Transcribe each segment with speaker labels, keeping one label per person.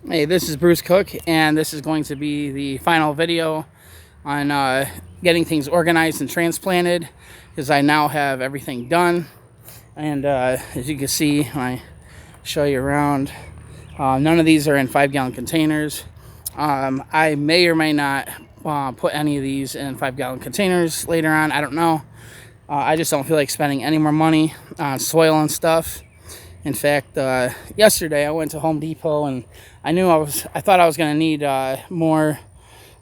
Speaker 1: Hey, this is Bruce Cook, and this is going to be the final video on getting things organized and transplanted, because I now have everything done. And as you can see, when I show you around, none of these are in 5-gallon containers. I may or may not put any of these in 5-gallon containers later on. I don't know. I just don't feel like spending any more money on soil and stuff. In fact, yesterday I went to Home Depot and I thought I was going to need more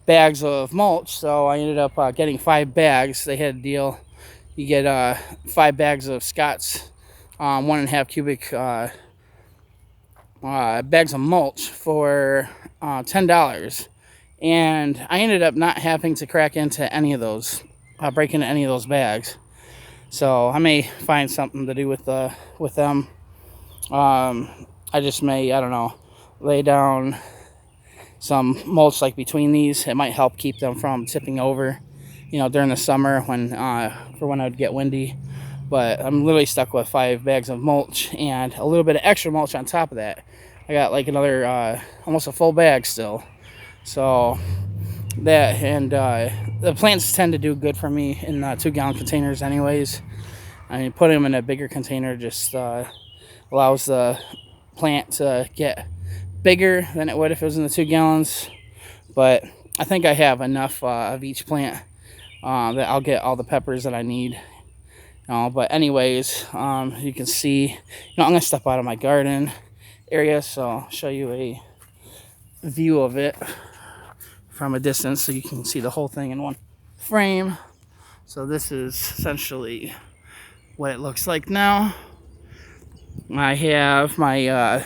Speaker 1: bags of mulch, so I ended up getting 5 bags. They had a deal. You get 5 bags of Scott's 1.5 cubic bags of mulch for $10. And I ended up not having to crack into any of those, break into any of those bags. So I may find something to do with them. I just may, I don't know, lay down some mulch like between these. It might help keep them from tipping over, during the summer when it would get windy. But I'm literally stuck with 5 bags of mulch and a little bit of extra mulch on top of that. I got like another almost a full bag still. So that, and the plants tend to do good for me in 2-gallon containers anyways. I mean, putting them in a bigger container just allows the plant to get bigger than it would if it was in the 2 gallons. But I think I have enough of each plant that I'll get all the peppers that I need. But anyways, you can see, I'm gonna step out of my garden area, so I'll show you a view of it from a distance so you can see the whole thing in one frame. So this is essentially what it looks like now. I have my, as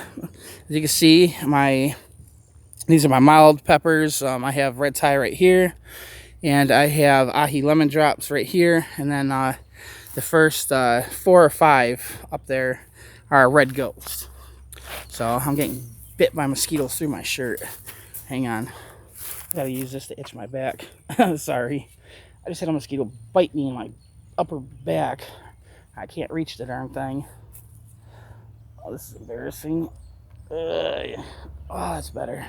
Speaker 1: you can see, these are my mild peppers. I have red Thai right here, and I have ahi lemon drops right here, and then the first 4 or 5 up there are red ghost. So I'm getting bit by mosquitoes through my shirt. Hang on, I gotta use this to itch my back. Sorry, I just had a mosquito bite me in my upper back. I can't reach the darn thing. Oh, this is embarrassing. Oh, that's better.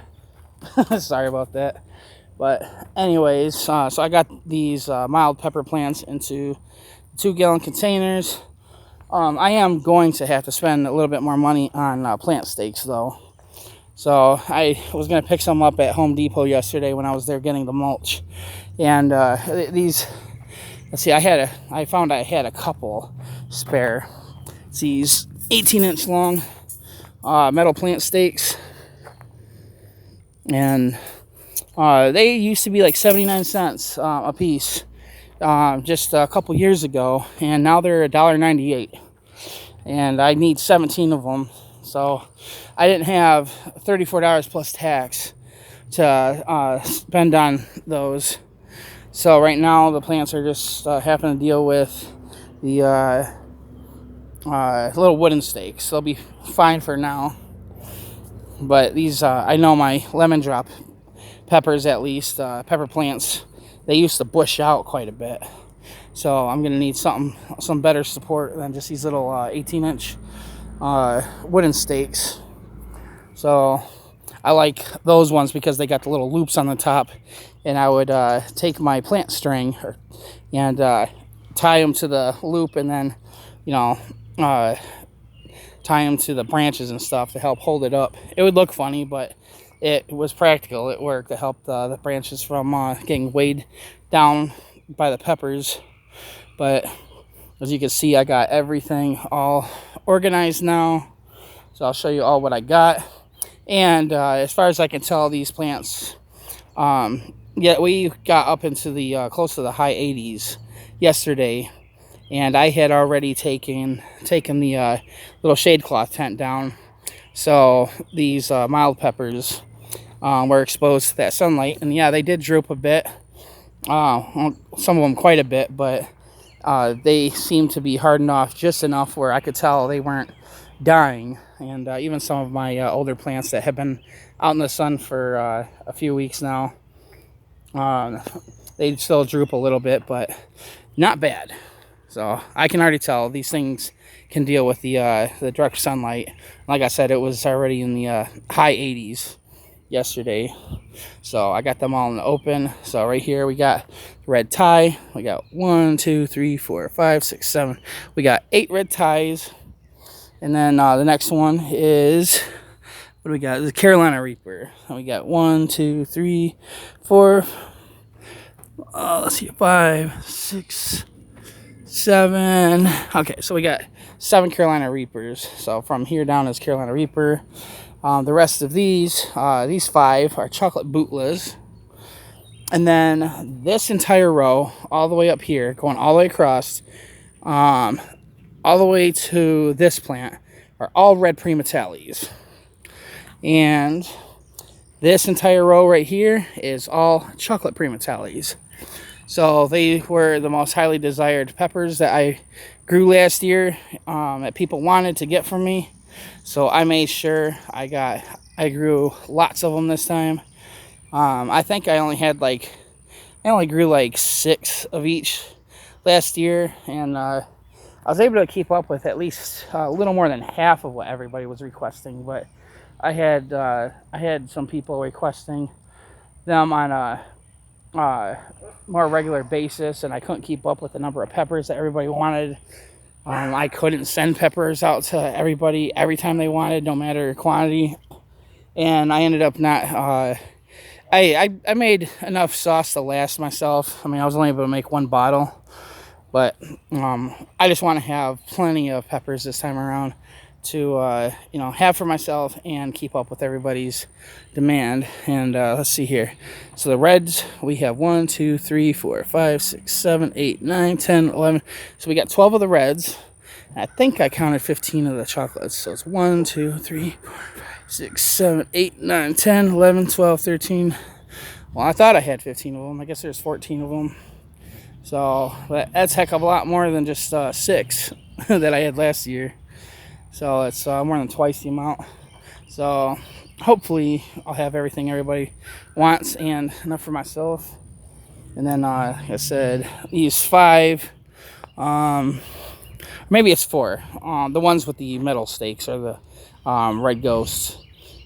Speaker 1: Sorry about that. But anyways, so I got these mild pepper plants into 2-gallon containers. I am going to have to spend a little bit more money on plant stakes though. So I was going to pick some up at Home Depot yesterday when I was there getting the mulch. And these, let's see, I found I had a couple spare. It's these 18-inch long metal plant stakes, and they used to be like 79 cents a piece just a couple years ago, and now they're $1.98, and I need 17 of them, so I didn't have $34 plus tax to spend on those. So right now the plants are just having to deal with the little wooden stakes. They'll be fine for now. But these, I know my lemon drop peppers, at least, pepper plants, they used to bush out quite a bit. So I'm going to need some better support than just these little 18-inch wooden stakes. So I like those ones because they got the little loops on the top. And I would take my plant string and tie them to the loop, and then, tie them to the branches and stuff to help hold it up. It would look funny, but it was practical. It worked to help the branches from getting weighed down by the peppers. But as you can see, I got everything all organized now. So I'll show you all what I got. And as far as I can tell, these plants, we got up into the close to the high 80s yesterday. And I had already taken the little shade cloth tent down. So these mild peppers were exposed to that sunlight. And yeah, they did droop a bit. Some of them quite a bit. But they seemed to be hardened off just enough where I could tell they weren't dying. And even some of my older plants that have been out in the sun for a few weeks now, they still droop a little bit, but not bad. So I can already tell these things can deal with the direct sunlight. Like I said, it was already in the high 80s. yesterday. So I got them all in the open. So right here we got red tie. We got 1, 2, 3, 4, 5, 6, 7. We got 8 red ties. And then the next one is, what do we got? The Carolina Reaper. And we got 1, 2, 3, 4. Let's see, 5, 6, 7. Okay, so we got 7 Carolina Reapers. So from here down is Carolina Reaper. The rest of these 5 are chocolate bootlas. And then this entire row, all the way up here, going all the way across, all the way to this plant, are all red Primatales. And this entire row right here is all chocolate Primatales. So they were the most highly desired peppers that I grew last year, that people wanted to get from me. So I made sure I grew lots of them this time. I think I only grew like 6 of each last year, and I was able to keep up with at least a little more than half of what everybody was requesting. But I had some people requesting them on a more regular basis, and I couldn't keep up with the number of peppers that everybody wanted. I couldn't send peppers out to everybody every time they wanted, no matter quantity. And I ended up not... I made enough sauce to last myself. I mean, I was only able to make 1 bottle. But I just want to have plenty of peppers this time around to have for myself and keep up with everybody's demand. And let's see here. So the reds, we have 1, 2, 3, 4, 5, 6, 7, 8, 9, 10, 11. So we got 12 of the reds. I think I counted 15 of the chocolates. So it's 1, 2, 3, 4, 5, 6, 7, 8, 9, 10, 11, 12, 13. Well, I thought I had 15 of them. I guess there's 14 of them. So that's a heck of a lot more than just 6 that I had last year. So it's more than twice the amount. So hopefully I'll have everything everybody wants and enough for myself. And then, like I said, these 5, maybe it's 4. The ones with the metal stakes are the red ghosts.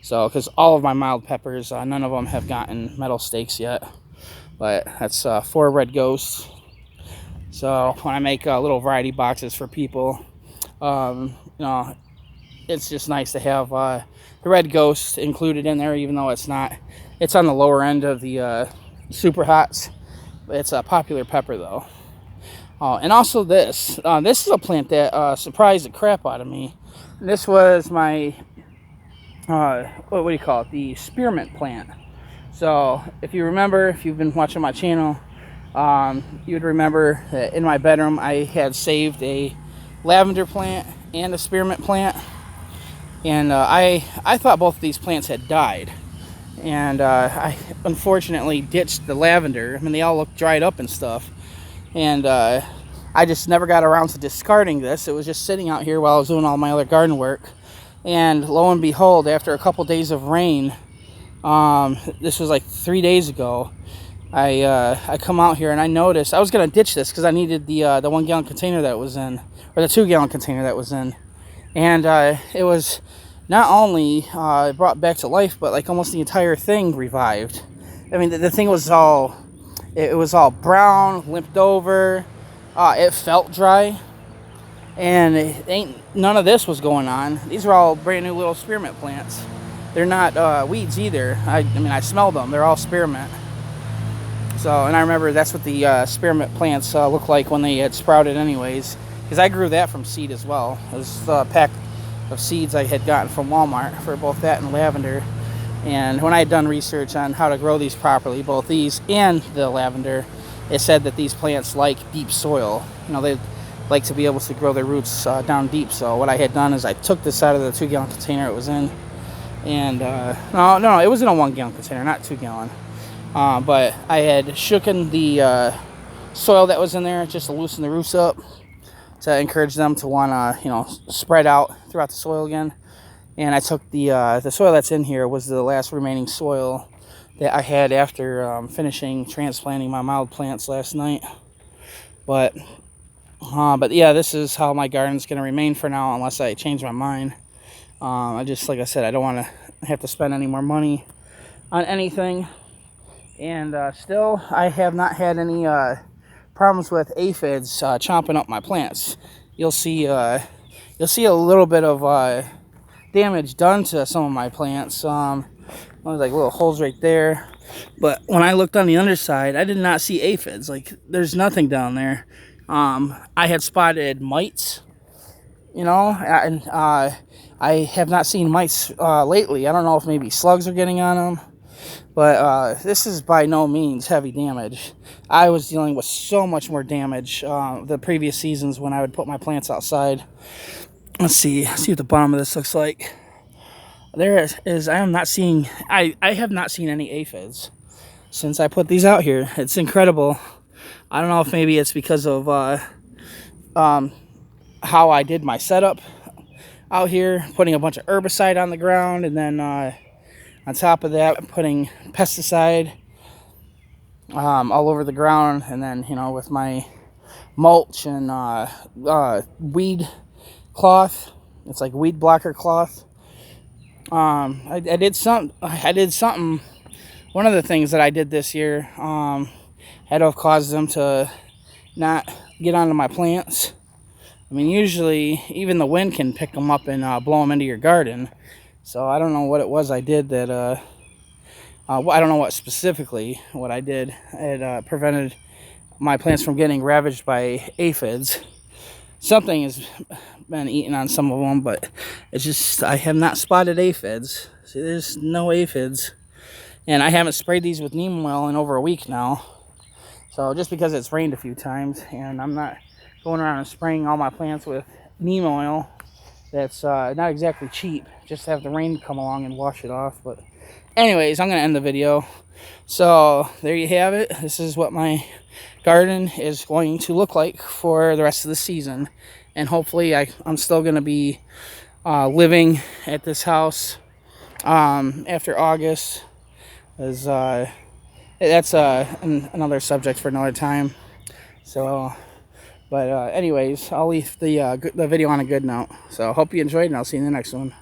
Speaker 1: So, because all of my mild peppers, none of them have gotten metal stakes yet. But that's 4 red ghosts. So when I make little variety boxes for people, it's just nice to have the red ghost included in there, even though it's on the lower end of the super hots. It's a popular pepper though. And also this is a plant that surprised the crap out of me. This was my, what do you call it? The spearmint plant. So if you remember, if you've been watching my channel, you would remember that in my bedroom I had saved a lavender plant and a spearmint plant, and I thought both of these plants had died, and I unfortunately ditched the lavender. I mean, they all look dried up and stuff, and I just never got around to discarding this. It was just sitting out here while I was doing all my other garden work, and lo and behold, after a couple days of rain, this was like 3 days ago, I come out here and I noticed I was gonna ditch this because I needed the 1 gallon container that it was in, or the 2 gallon container that it was in, and it was not only brought back to life, but like almost the entire thing revived. I mean, the thing was all brown, limped over. It felt dry, and none of this was going on. These are all brand new little spearmint plants. They're not weeds either. I mean, I smell them. They're all spearmint. So, and I remember that's what the spearmint plants look like when they had sprouted anyways. Because I grew that from seed as well. It was a pack of seeds I had gotten from Walmart for both that and lavender. And when I had done research on how to grow these properly, both these and the lavender, it said that these plants like deep soil. You know, they like to be able to grow their roots down deep. So what I had done is I took this out of the 2 gallon container it was in. And, no, it was in a 1 gallon container, not 2 gallon. But I had shooken the soil that was in there just to loosen the roots up, to encourage them to want to, spread out throughout the soil again. And I took the soil that's in here was the last remaining soil that I had after finishing transplanting my mild plants last night. But yeah, this is how my garden's going to remain for now unless I change my mind. Like I said, I don't want to have to spend any more money on anything. And still, I have not had any problems with aphids chomping up my plants. You'll see a little bit of damage done to some of my plants. There's like little holes right there. But when I looked on the underside, I did not see aphids. Like, there's nothing down there. I had spotted mites, and I have not seen mites lately. I don't know if maybe slugs are getting on them. But this is by no means heavy damage. I was dealing with so much more damage the previous seasons when I would put my plants outside. Let's see what the bottom of this looks like. There is I have not seen any aphids since I put these out here. It's incredible. I don't know if maybe it's because of how I did my setup out here, putting a bunch of herbicide on the ground, and then on top of that, putting pesticide all over the ground, and then with my mulch and weed cloth. It's like weed blocker cloth. I did something. One of the things that I did this year had to have caused them to not get onto my plants. I mean, usually even the wind can pick them up and blow them into your garden. So I don't know what it was I did that. I don't know what I did. It prevented my plants from getting ravaged by aphids. Something has been eating on some of them, but it's just I have not spotted aphids. See, there's no aphids, and I haven't sprayed these with neem oil in over a week now. So just because it's rained a few times, and I'm not going around and spraying all my plants with neem oil, that's not exactly cheap. Just have the rain come along and wash it off. But anyways, I'm gonna end the video. So there you have it. This is what my garden is going to look like for the rest of the season, and hopefully I'm still going to be living at this house after August, as that's another subject for another time. So but anyways, I'll leave the video on a good note. So hope you enjoyed, and I'll see you in the next one.